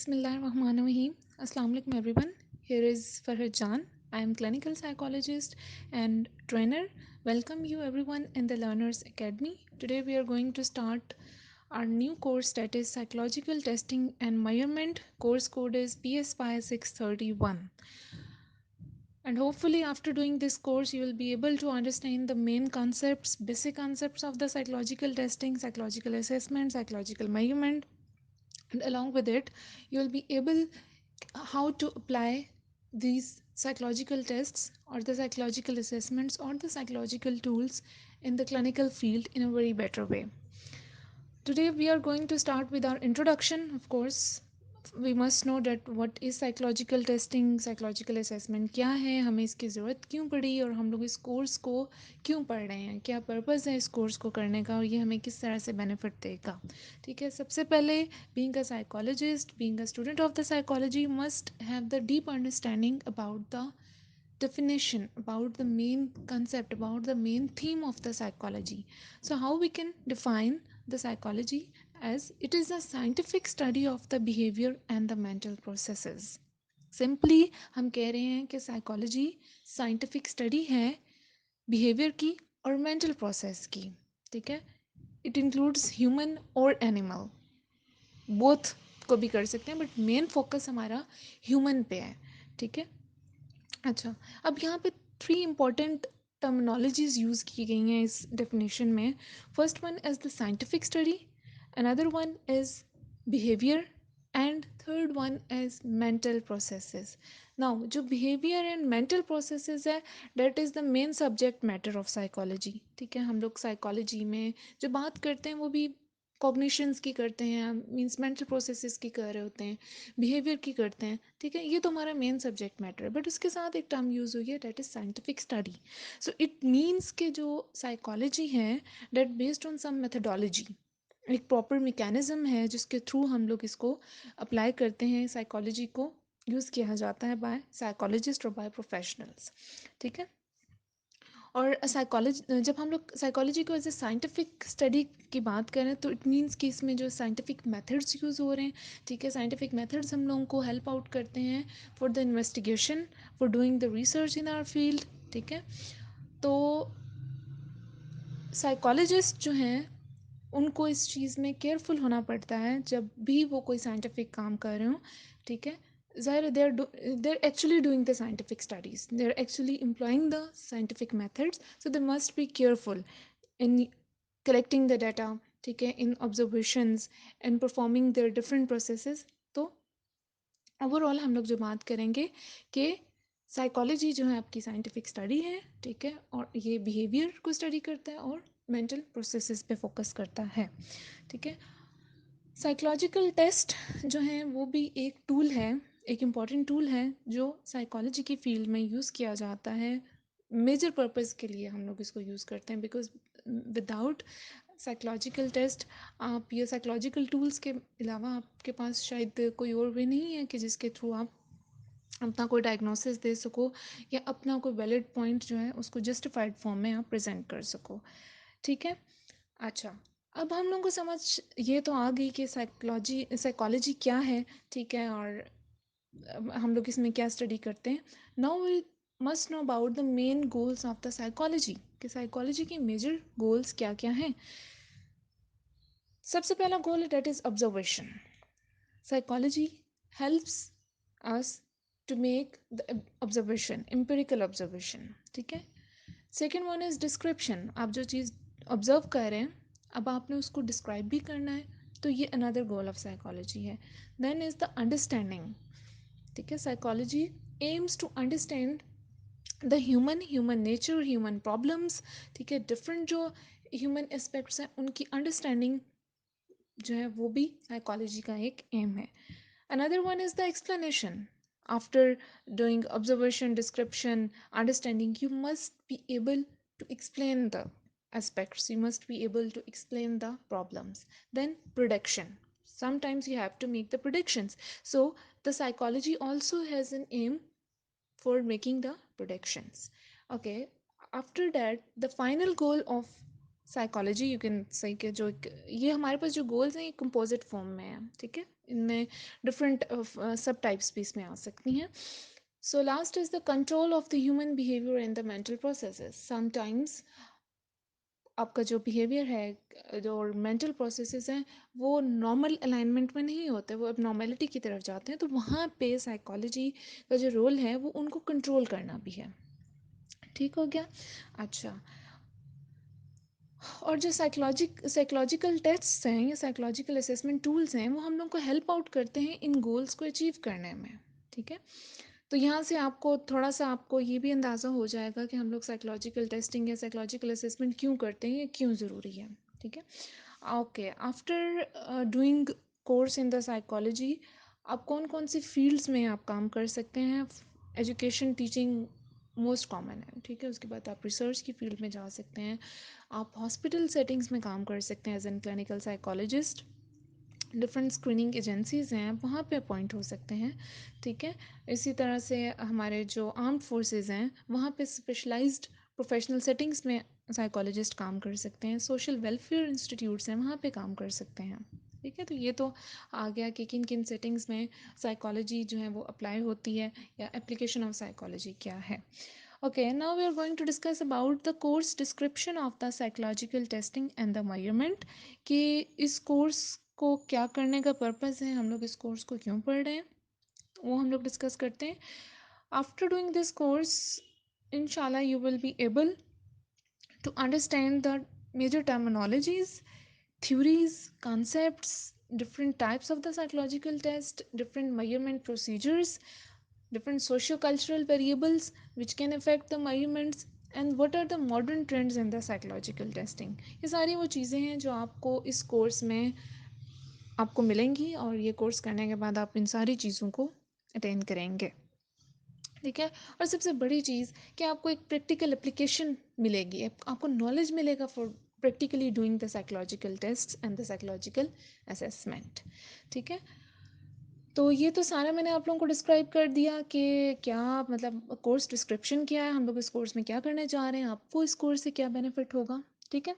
Bismillahirrahmanirrahim. Assalamu alaikum everyone. Here is Farhad Jan. I am clinical psychologist and trainer. Welcome you everyone in the Learners Academy. Today we are going to start our new course, that is Psychological Testing and Measurement. Course code is PS5 631. And hopefully after doing this course you will be able to understand the main concepts, basic concepts of the psychological testing, psychological assessment, psychological measurement, and along with it you will be able how to apply these psychological tests or the psychological assessments or the psychological tools in the clinical field in a very better way. Today we are going to start with our introduction. Of course, we must know that what is psychological testing, psychological assessment क्या है, हमें इसकी ज़रूरत क्यों पड़ी और हम लोग इस कोर्स को क्यों पढ़ रहे हैं, क्या पर्पज़ है इस कोर्स को करने का और ये हमें किस तरह से बेनिफिट देगा. ठीक है, सबसे पहले being a psychologist, being a student of the psychology must have the deep understanding about the definition, about the main concept, about the main theme of the psychology. So how we can define the psychology as it is a scientific study of the behavior and the mental processes. Simply हम कह रहे हैं कि psychology scientific study है behaviour की और mental process की. ठीक है, इट इंक्लूड्स ह्यूमन और एनिमल, बोथ को भी कर सकते हैं बट मेन फोकस हमारा ह्यूमन पे है. ठीक है, अच्छा, अब यहाँ पे 3 इम्पॉर्टेंट टर्मिनोलॉजीज यूज़ की गई हैं इस डेफिनेशन में. First one is the scientific study, another one is behaviour and third one is mental processes. Now जो बिहेवियर एंड मेंटल प्रोसेसेस है that is the main subject matter of psychology. ठीक है, हम लोग साइकोलॉजी में जो बात करते हैं वो भी कॉग्निशंस की करते हैं, मींस मेंटल प्रोसेसेस की कर रहे होते हैं, बिहेवियर की करते हैं. ठीक है, ये तो हमारा मेन सब्जेक्ट मैटर है बट उसके साथ एक टर्म यूज़ हुई है that is scientific study. So it means कि जो साइकोलॉजी है that based on some methodology, एक प्रॉपर मैकेनिज्म है जिसके थ्रू हम लोग इसको अप्लाई करते हैं. साइकोलॉजी को यूज़ किया जाता है बाय साइकोलॉजिस्ट और बाय प्रोफेशनल्स. ठीक है, और साइकोलॉजी, जब हम लोग साइकोलॉजी को एज ए साइंटिफिक स्टडी की बात करें तो इट मीन्स कि इसमें जो साइंटिफिक मेथड्स यूज़ हो रहे हैं. ठीक है, साइंटिफिक मेथड्स हम लोगों को हेल्प आउट करते हैं for the investigation, for doing the research in our field. ठीक है, तो साइकोलॉजिस्ट जो हैं उनको इस चीज़ में केयरफुल होना पड़ता है जब भी वो कोई साइंटिफिक काम कर रहे हो. ठीक है, ज़ाहिर they're actually doing the scientific studies, they're actually employing the scientific methods, so they must be careful in collecting the data. ठीक है, in observations and performing their different processes. तो ओवरऑल हम लोग जो बात करेंगे कि साइकोलॉजी जो है आपकी साइंटिफिक स्टडी है. ठीक है, और ये बिहेवियर को स्टडी करता है और मेंटल प्रोसेसेस पे फोकस करता है. ठीक है, साइकोलॉजिकल टेस्ट जो है वो भी एक टूल है, एक इम्पॉर्टेंट टूल है जो साइकोलॉजी की फील्ड में यूज़ किया जाता है. मेजर पर्पस के लिए हम लोग इसको यूज़ करते हैं बिकॉज विदाउट साइकोलॉजिकल टेस्ट आप ये साइकोलॉजिकल टूल्स के अलावा आपके पास शायद कोई और वे नहीं है कि जिसके थ्रू आप अपना कोई डायग्नोसिस दे सको या अपना कोई वैलिड पॉइंट जो है उसको जस्टिफाइड फॉर्म में आप प्रेजेंट कर सको. ठीक है, अच्छा, अब हम लोगों को समझ ये तो आ गई कि साइकोलॉजी क्या है. ठीक है, और हम लोग इसमें क्या स्टडी करते हैं. Now we must know about the main goals of the psychology, कि साइकोलॉजी की मेजर गोल्स क्या क्या हैं. सबसे पहला गोल है that is observation. Psychology helps us to make the observation, empirical observation. ठीक है, सेकेंड वन इज़ डिस्क्रिप्शन. आप जो चीज़ ऑब्जर्व कर रहे हैं अब आपने उसको डिस्क्राइब भी करना है, तो ये अनदर गोल ऑफ साइकोलॉजी है. Then is the understanding. ठीक है, psychology aims to understand the human nature, human problems. ठीक है, डिफरेंट जो ह्यूमन एस्पेक्ट्स हैं उनकी अंडरस्टैंडिंग जो है वो भी साइकोलॉजी का एक एम है. Another one is the explanation. After doing observation, description, understanding, you must be able to explain the aspects, you must be able to explain the problems. Then prediction. Sometimes you have to make the predictions. So the psychology also has an aim for making the predictions. Okay, after that, the final goal of psychology you can सही के जो ये हमारे पास जो goals हैं ये composite form में है, ठीक है, इनमें डिफरेंट सब टाइप्स भी इसमें आ सकती हैं. So last is the control of the human behaviour and the mental processes. Sometimes आपका जो बिहेवियर है जो मेंटल प्रोसेसेस हैं वो नॉर्मल अलाइनमेंट में नहीं होते, वो अब नॉर्मेलिटी की तरफ जाते हैं, तो वहाँ पे साइकोलॉजी का जो रोल है वो उनको कंट्रोल करना भी है. ठीक हो गया. अच्छा, और जो साइकोलॉजिकल टेस्ट्स हैं या साइकोलॉजिकल असेसमेंट टूल्स हैं वो हम लोग को हेल्प आउट करते हैं इन गोल्स को अचीव करने में. ठीक है, तो यहाँ से आपको थोड़ा सा आपको ये भी अंदाज़ा हो जाएगा कि हम लोग साइकोलॉजिकल टेस्टिंग या साइकोलॉजिकल असेसमेंट क्यों करते हैं, ये क्यों ज़रूरी है. ठीक है, okay. After doing course in the psychology आप कौन कौन सी फील्ड्स में आप काम कर सकते हैं. एजुकेशन टीचिंग मोस्ट कॉमन है, ठीक है. उसके बाद आप रिसर्च की फील्ड में जा सकते हैं, आप हॉस्पिटल सेटिंग्स में काम कर सकते हैं as an clinical psychologist. Different screening agencies हैं वहाँ पे अपॉइंट हो सकते हैं. ठीक है, इसी तरह से हमारे जो आर्म्ड फोर्सेस हैं वहाँ पे स्पेशलाइज्ड प्रोफेशनल सेटिंग्स में साइकोलॉजिस्ट काम कर सकते हैं. सोशल वेलफेयर इंस्टीट्यूट्स हैं वहाँ पे काम कर सकते हैं. ठीक है, तो ये तो आ गया कि किन किन सेटिंग्स में साइकोलॉजी जो है वो अप्लाई होती है या एप्लीकेशन ऑफ साइकोलॉजी क्या है. Okay, now we are going to discuss about the course description of the psychological testing and the measurement. कि इस कोर्स को क्या करने का पर्पस है, हम लोग इस कोर्स को क्यों पढ़ रहे हैं, वो हम लोग डिस्कस करते हैं. आफ्टर डूइंग दिस कोर्स इंशाल्लाह you will be able to understand the major terminologies, theories, concepts, different types of the psychological test, different measurement procedures, different socio-cultural variables which can affect the measurements, and what are the modern trends in the psychological testing. ये सारी वो चीज़ें हैं जो आपको इस course में आपको मिलेंगी और ये कोर्स करने के बाद आप इन सारी चीज़ों को अटेंड करेंगे. ठीक है, और सबसे बड़ी चीज़ कि आपको एक प्रैक्टिकल एप्लीकेशन मिलेगी, आपको नॉलेज मिलेगा for practically doing the psychological test and the psychological assessment. ठीक है, तो ये तो सारा मैंने आप लोगों को डिस्क्राइब कर दिया कि क्या मतलब कोर्स डिस्क्रिप्शन क्या है, हम लोग इस कोर्स में क्या करने जा रहे हैं, आपको इस कोर्स से क्या बेनिफिट होगा. ठीक है,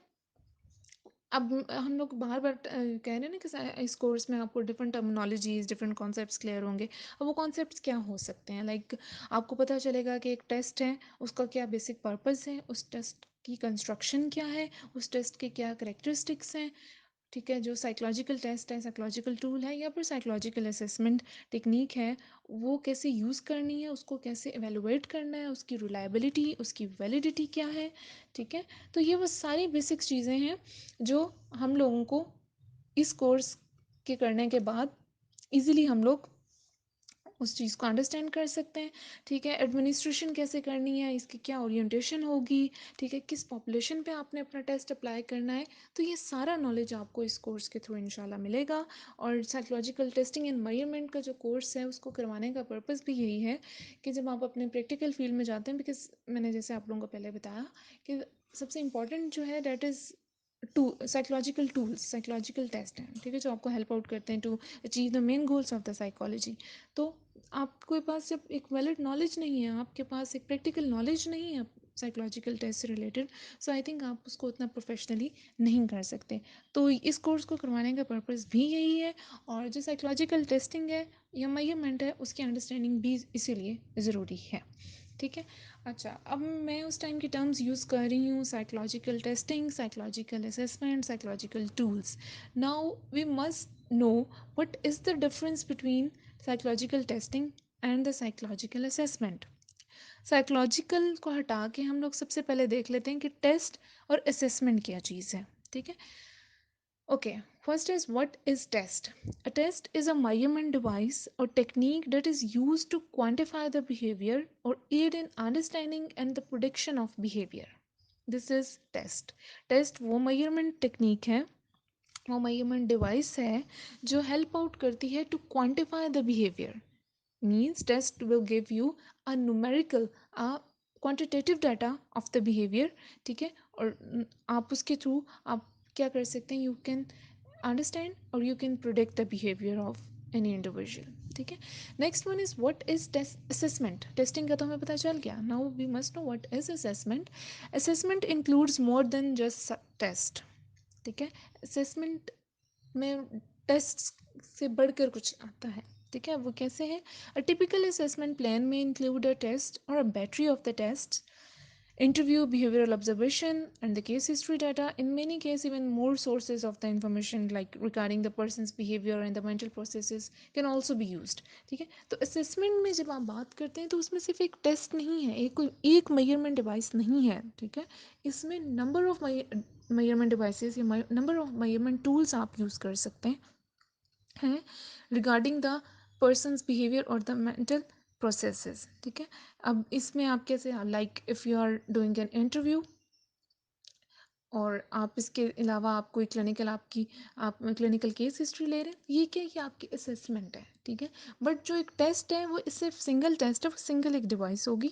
अब हम लोग बार बार कह रहे हैं ना कि इस कोर्स में आपको different terminologies different concepts clear होंगे. अब वो कॉन्सेप्ट्स क्या हो सकते हैं, लाइक आपको पता चलेगा कि एक टेस्ट है उसका क्या बेसिक पर्पस है, उस टेस्ट की कंस्ट्रक्शन क्या है, उस टेस्ट के क्या करेक्टरिस्टिक्स हैं. ठीक है, जो साइकोलॉजिकल टेस्ट है, साइकोलॉजिकल टूल है या फिर साइकोलॉजिकल असेसमेंट टेक्निक है, वो कैसे यूज़ करनी है, उसको कैसे एवेलुएट करना है, उसकी रिलायबिलिटी, उसकी वैलिडिटी क्या है. ठीक है, तो ये वो सारी बेसिक चीज़ें हैं जो हम लोगों को इस कोर्स के करने के बाद इजीली हम लोग उस चीज़ को अंडरस्टैंड कर सकते हैं. ठीक है, एडमिनिस्ट्रेशन कैसे करनी है, इसकी क्या ओरिएंटेशन होगी, ठीक है, किस पॉपुलेशन पे आपने अपना टेस्ट अप्लाई करना है, तो ये सारा नॉलेज आपको इस कोर्स के थ्रू इंशाल्लाह मिलेगा. और साइकोलॉजिकल टेस्टिंग एंड मेजरमेंट का जो कोर्स है उसको करवाने का पर्पस भी यही है कि जब आप अपने प्रैक्टिकल फील्ड में जाते हैं, बिकॉज मैंने जैसे आप लोगों को पहले बताया कि सबसे इम्पॉर्टेंट जो है that is to psychological tools, psychological test हैं. ठीक है, जो आपको हेल्प आउट करते हैं to achieve the main goals of the psychology. तो आपके पास जब एक वैलिड नॉलेज नहीं है, आपके पास एक प्रैक्टिकल नॉलेज नहीं है साइकोलॉजिकल टेस्ट से रिलेटेड, सो आई थिंक आप उसको उतना प्रोफेशनली नहीं कर सकते. तो इस कोर्स को करवाने का पर्पस भी यही है, और जो साइकोलॉजिकल टेस्टिंग है या मेजरमेंट है उसकी अंडरस्टैंडिंग भी इसीलिए ज़रूरी है. ठीक है, अच्छा, अब मैं उस टाइम की टर्म्स यूज़ कर रही हूँ, psychological testing, psychological assessment, psychological tools. Now we must know what is the difference between psychological testing and the psychological assessment. Psychological को हटा के हम लोग सबसे पहले देख लेते हैं कि टेस्ट और असेसमेंट क्या चीज़ है. ठीक है, okay, first is what is test? A test is a measurement device or technique that is used to quantify the behavior or aid in understanding and the prediction of behavior. This is test. Test वो measurement technique है, वो measurement device है जो help out करती है to quantify the behavior. Means test will give you a numerical, a quantitative data of the behavior. ठीक है, और आप उसके थ्रू आप क्या कर सकते हैं, यू कैन अंडरस्टैंड और you can predict the behaviour of any individual. ठीक है. Next one is what is test assessment. Testing का तो हमें पता चल गया. Now we must know what is assessment. Assessment includes more than just test. ठीक है. असेसमेंट में टेस्ट से बढ़कर कुछ आता है. ठीक है. वो कैसे है? अ टिपिकल असेसमेंट प्लान में इंक्लूड अ टेस्ट और a battery of the test, interview, behavioral observation, and the case history data. In many cases, even more sources of the information like regarding the person's behavior and the mental processes can also be used. ठीक है. तो assessment में जब आप बात करते हैं तो उसमें सिर्फ एक टेस्ट नहीं है, एक measurement device नहीं है. ठीक है. इसमें number of measurement devices या number of measurement tools आप use कर सकते हैं रिगार्डिंग द पर्सनस बिहेवियर और द मेंटल प्रोसेसेस. ठीक है. अब इसमें आप कैसे, like if you are doing an interview और आप इसके अलावा आप कोई क्लिनिकल आप क्लिनिकल केस हिस्ट्री ले रहे हैं, ये क्या कि आपकी असेसमेंट है. ठीक है. बट जो एक टेस्ट है वो सिर्फ सिंगल टेस्ट है, वो सिंगल एक डिवाइस होगी.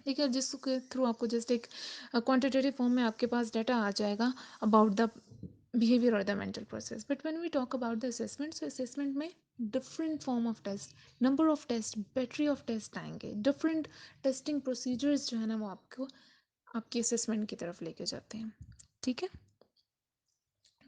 ठीक है. जिसके थ्रू आपको जस्ट एक क्वांटिटेटिव फॉर्म में आपके पास डाटा आ जाएगा about the behavior or the mental process. But when we talk about the assessment, so assessment में different form of test, number of test, battery of test आएंगे, different testing procedures जो है ना वो आपको आपकी assessment की तरफ लेके जाते हैं. ठीक है.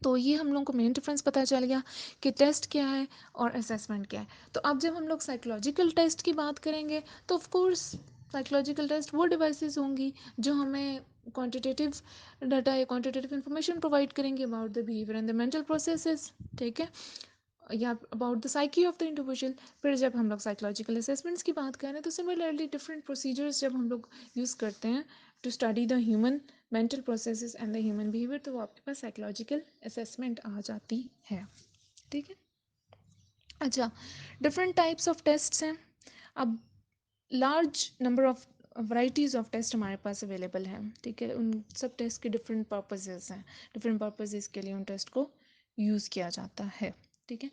तो ये हम लोगों को मेन डिफरेंस पता चल गया कि टेस्ट क्या है और असेसमेंट क्या है. तो अब जब हम लोग साइकोलॉजिकल टेस्ट की बात करेंगे तो ऑफ कोर्स साइकोलॉजिकल टेस्ट वो डिवाइसेस होंगी जो हमें क्वांटिटेटिव डाटा या क्वांटिटेटिव इंफॉर्मेशन प्रोवाइड करेंगे about the behaviour and the mental processes. ठीक है. या about the psyche of the individual. फिर जब हम लोग साइकोलॉजिकल असेसमेंट्स की बात करें तो सिमिलरली डिफरेंट प्रोसीजर्स जब हम लोग यूज़ करते हैं to study the human mental processes and the human behaviour, तो वो आपके पास साइकोलॉजिकल असेसमेंट आ जाती है. ठीक है. अच्छा, डिफरेंट टाइप्स ऑफ टेस्ट्स हैं. अब large number of varieties of test हमारे पास अवेलेबल हैं. ठीक है. उन सब टेस्ट के डिफरेंट पर्पसेस हैं. डिफरेंट पर्पसेस के लिए उन टेस्ट को यूज़ किया जाता है. ठीक है.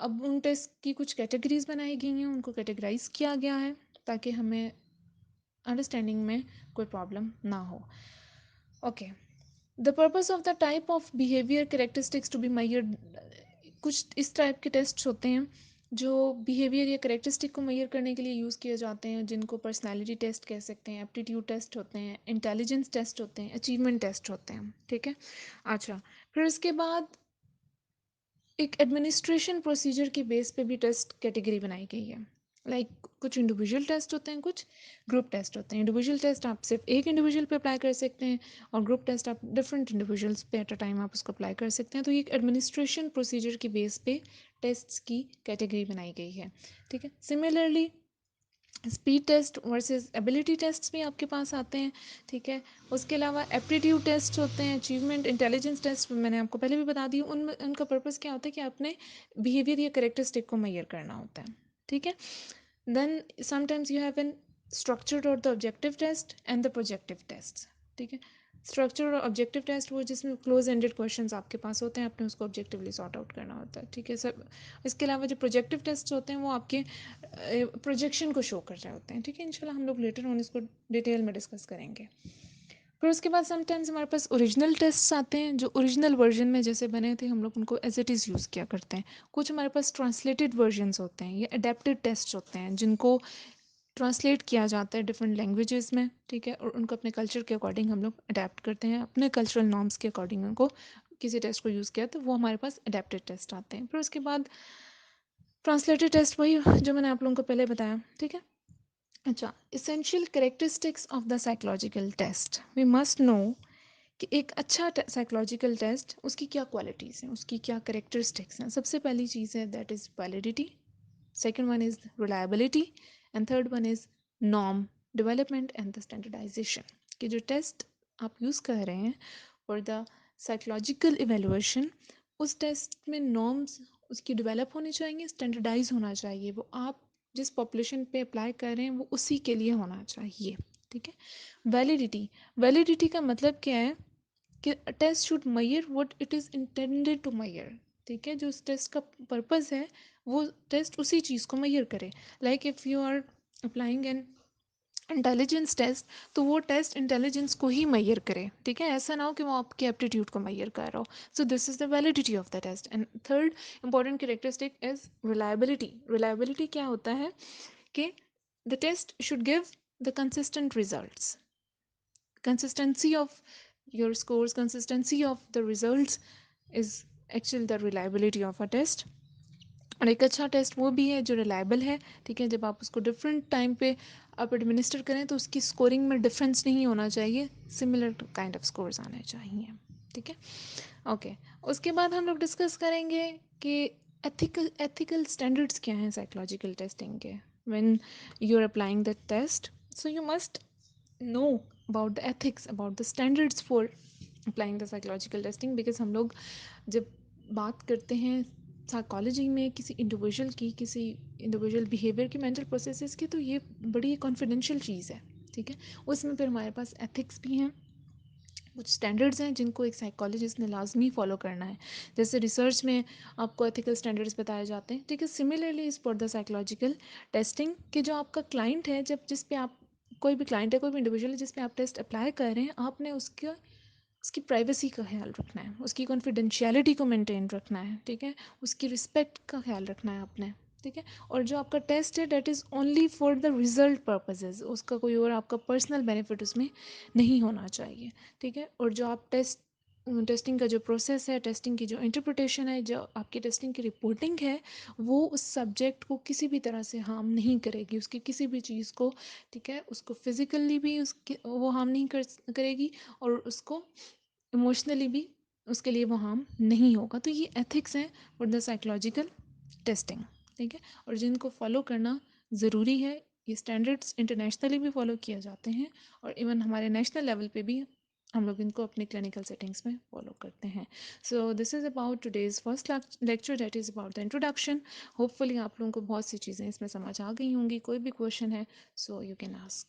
अब उन टेस्ट की कुछ कैटेगरीज बनाई गई हैं, उनको कैटेगराइज किया गया है ताकि हमें अंडरस्टैंडिंग में कोई प्रॉब्लम ना हो. Okay. The purpose of the type of behaviour characteristics to be measured. कुछ इस टाइप के टेस्ट होते हैं जो बिहेवियर या करेक्टरिस्टिक को मेजर करने के लिए यूज़ किए जाते हैं, जिनको पर्सनालिटी टेस्ट कह सकते हैं, एप्टीट्यूड टेस्ट होते हैं, इंटेलिजेंस टेस्ट होते हैं, अचीवमेंट टेस्ट होते हैं. ठीक है. अच्छा, फिर उसके बाद एक एडमिनिस्ट्रेशन प्रोसीजर के बेस पे भी टेस्ट कैटेगरी बनाई गई है. कुछ इंडिविजुअल टेस्ट होते हैं, कुछ ग्रुप टेस्ट होते हैं. इंडिविजुअल टेस्ट आप सिर्फ एक इंडिविजुअल पे अप्लाई कर सकते हैं और ग्रुप टेस्ट आप डिफरेंट इंडिविजुअल्स पे एट अ टाइम आप उसको अप्लाई कर सकते हैं. तो ये एक एडमिनिस्ट्रेशन प्रोसीजर के बेस पे टेस्ट्स की कैटेगरी बनाई गई है. ठीक है. Similarly speed test versus ability test भी आपके पास आते हैं. ठीक है. उसके अलावा एप्टीट्यूड टेस्ट होते हैं, अचीवमेंट इंटेलिजेंस टेस्ट मैंने आपको पहले भी बता दी. उनका पर्पस क्या होता है कि आपने बिहेवियर या करेक्टरिस्टिक को मेजर करना होता है. ठीक है. Then sometimes you have an structured और the objective test and the projective test. ठीक है. स्ट्रक्चर और ऑब्जेक्टिव टेस्ट वो जिसमें क्लोज एंडेड क्वेश्चंस आपके पास होते हैं, आपने उसको ऑब्जेक्टिवली सॉर्ट आउट करना होता है. ठीक है सर. इसके अलावा जो प्रोजेक्टिव टेस्ट होते हैं वो आपके प्रोजेक्शन को शो कर रहे होते हैं. ठीक है. इंशाल्लाह हम लोग लेटर ऑन इसको डिटेल में डिस्कस करेंगे. फिर उसके बाद समटाइम्स हमारे पास ओरिजिनल टेस्ट आते हैं जो ओरिजिनल वर्जन में जैसे बने थे हम लोग उनको एज इट इज़ यूज़ किया करते हैं. कुछ हमारे पास ट्रांसलेटेड वर्जन्स होते हैं या अडेप्टेड टेस्ट होते हैं जिनको ट्रांसलेट किया जाता है डिफरेंट लैंग्वेजेस में. ठीक है. और उनको अपने कल्चर के अकॉर्डिंग हम लोग अडेप्ट करते हैं, अपने कल्चरल नॉर्म्स के अकॉर्डिंग उनको किसी टेस्ट को यूज़ किया तो वो हमारे पास अडेप्टेड टेस्ट आते हैं. फिर उसके बाद ट्रांसलेटेड टेस्ट वही जो मैंने आप लोगों को पहले बताया. ठीक है. अच्छा, essential characteristics of the psychological test. We must know कि एक अच्छा साइकोलॉजिकल टेस्ट उसकी क्या क्वालिटीज़ हैं, उसकी क्या करेक्टरिस्टिक्स हैं. सबसे पहली चीज़ है that is validity, second one is reliability, and third one is norm development and the standardization. कि जो टेस्ट आप यूज़ कर रहे हैं और द साइकोलॉजिकल इवेलुएशन, उस टेस्ट में नॉर्म्स उसकी डेवलप होनी चाहिए, स्टैंडर्डाइज होना चाहिए. वो आप जिस पॉपुलेशन पे अप्लाई कर रहे हैं वो उसी के लिए होना चाहिए. ठीक है. वैलिडिटी. वैलिडिटी का मतलब क्या है कि test should measure what it is intended to measure. ठीक है. जो उस टेस्ट का पर्पस है वो टेस्ट उसी चीज़ को मेजर करे. Like if you are applying an intelligence test, तो वो टेस्ट इंटेलिजेंस को ही मैयर करे, ठीक है, ऐसा ना हो कि वो आपके एप्टीट्यूड को मैयर कर रहा हो. So this is the validity of the test. And third important characteristic is reliability. Reliability क्या होता है कि the test should give the consistent results. Consistency of your scores, consistency of the results is actually the reliability of a test. और एक अच्छा test वो भी है जो रिलायबल है, ठीक है, जब आप उसको डिफरेंट टाइम पे आप एडमिनिस्टर करें तो उसकी स्कोरिंग में डिफरेंस नहीं होना चाहिए, सिमिलर काइंड ऑफ स्कोर्स आने चाहिए, ठीक है. ओके, उसके बाद हम लोग डिस्कस करेंगे कि एथिकल स्टैंडर्ड्स क्या हैं साइकोलॉजिकल टेस्टिंग के. When you are applying the test, so you must know about the ethics, about the standards for applying the psychological testing. because हम लोग जब बात करते हैं साइकोलॉजी में किसी इंडिविजुअल की, किसी इंडिविजुअल बिहेवियर की, मेंटल प्रोसेसेस की, तो ये बड़ी कॉन्फिडेंशियल चीज़ है, ठीक है. उसमें फिर हमारे पास एथिक्स भी हैं, कुछ स्टैंडर्ड्स हैं जिनको एक साइकोलॉजिस्ट ने लाजमी फॉलो करना है. जैसे रिसर्च में आपको एथिकल स्टैंडर्ड्स बताए जाते हैं, ठीक है. Similarly is for the psychological testing कि जो आपका क्लाइंट है, जब जिस पे आप, कोई भी क्लाइंट है, कोई भी इंडिविजुअल है जिस पे आप टेस्ट अप्लाई कर रहे हैं, आपने उसकी प्राइवेसी का ख्याल रखना है, उसकी कॉन्फिडेंशियलिटी को मेंटेन रखना है, ठीक है, उसकी रिस्पेक्ट का ख्याल रखना है आपने, ठीक है. और जो आपका टेस्ट है that is only for the result purposes, उसका कोई और आपका पर्सनल बेनिफिट उसमें नहीं होना चाहिए, ठीक है. और जो आप टेस्टिंग का जो प्रोसेस है, टेस्टिंग की जो इंटरप्रिटेशन है, जो आपकी टेस्टिंग की रिपोर्टिंग है, वो उस सब्जेक्ट को किसी भी तरह से हार्म नहीं करेगी, उसकी किसी भी चीज़ को, ठीक है, उसको फिज़िकली भी उसकी वो हार्म नहीं करेगी, और उसको इमोशनली भी उसके लिए वो हार्म नहीं होगा. तो ये एथिक्स हैं फॉर द साइकोलॉजिकल टेस्टिंग, ठीक है. और जिनको फॉलो करना ज़रूरी है. ये स्टैंडर्ड्स इंटरनेशनली भी फॉलो किए जाते हैं, और इवन हमारे नेशनल लेवल पे भी हम लोग इनको अपने क्लिनिकल सेटिंग्स में फॉलो करते हैं. सो this is about today's first lecture, that is about the introduction. Hopefully आप लोगों को बहुत सी चीज़ें इसमें समझ आ गई होंगी. कोई भी क्वेश्चन है, सो यू कैन आस्क.